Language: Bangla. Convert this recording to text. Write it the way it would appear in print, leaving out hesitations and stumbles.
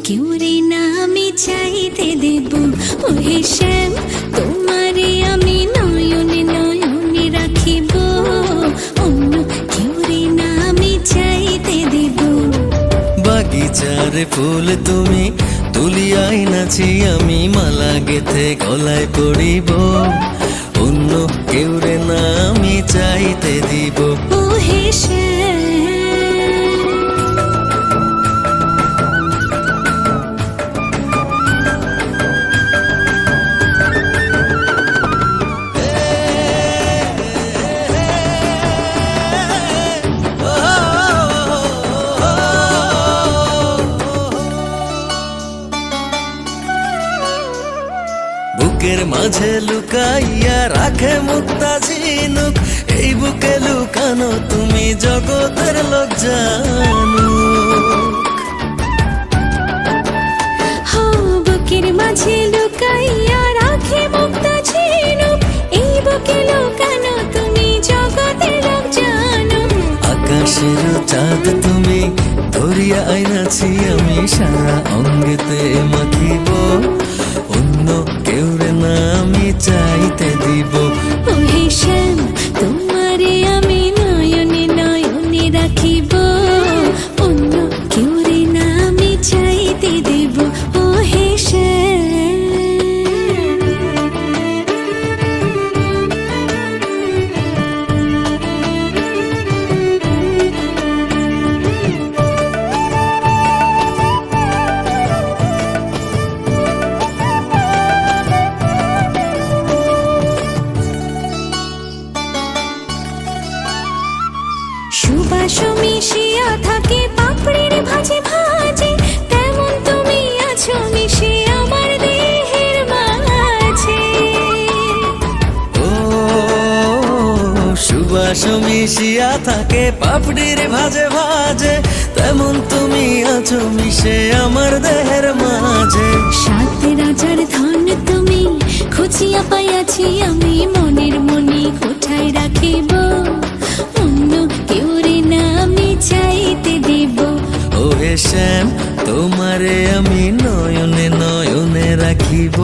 কেউ রে না আমি চাইতে দেব। ওহে শ্যাম তোমারে আমি নয়নে নয়নে রাখিব, অন্য কেউ রে না আমি চাইতে দেব। বাগিচার ফুল তুমি তুলিয়াই নাছি আমি মালা গেথে গলায় পড়িব, অন্য কেউ রে না আমি চাইতে দিব। ওহে শ্যাম বুকের মাঝে লুকাইয়া রাখে মুক্তা ঝিনুক, এই বুকে লুকানো তুমি জগতের লোক জানুক। বুকের মাঝে লুকাইয়া রাখে মুক্তা ঝিনুক, এই বুকে লুকানো তুমি জগতের লোক জানো। আকাশের চাঁদ তুমি ধরিয়া আইনাছি আমি সারা অঙ্গেতে মাখিব, অন্য কেউ রে না আমি চাইতে দিব। ওহে শ্যাম তোমারে আমি নয়নে নয়নে রাখিব, অন্য কেউ রে না আমি চাইতে দেব। ওহে শ্যাম সুবাস মিশিয়া থাকে পাপড়ির ভাজে ভাজে, তেমন তুমি আছো মিশে আমার দেহের মাঝে। ও সুবাস মিশিয়া থাকে পাপড়ির ভাজে ভাজে, তেমন তুমি আছো মিশে আমার দেহের মাঝে। সাত রাজার ধন তুমি খুঁজিয়া পাইয়াছি আমি মনের মনি কোঠায় রাখিব, অন্য কেউ রে না আমি চাইতে দেব। ওহে শ্যাম তোমারে আমি নয়নে নয়নে রাখিব।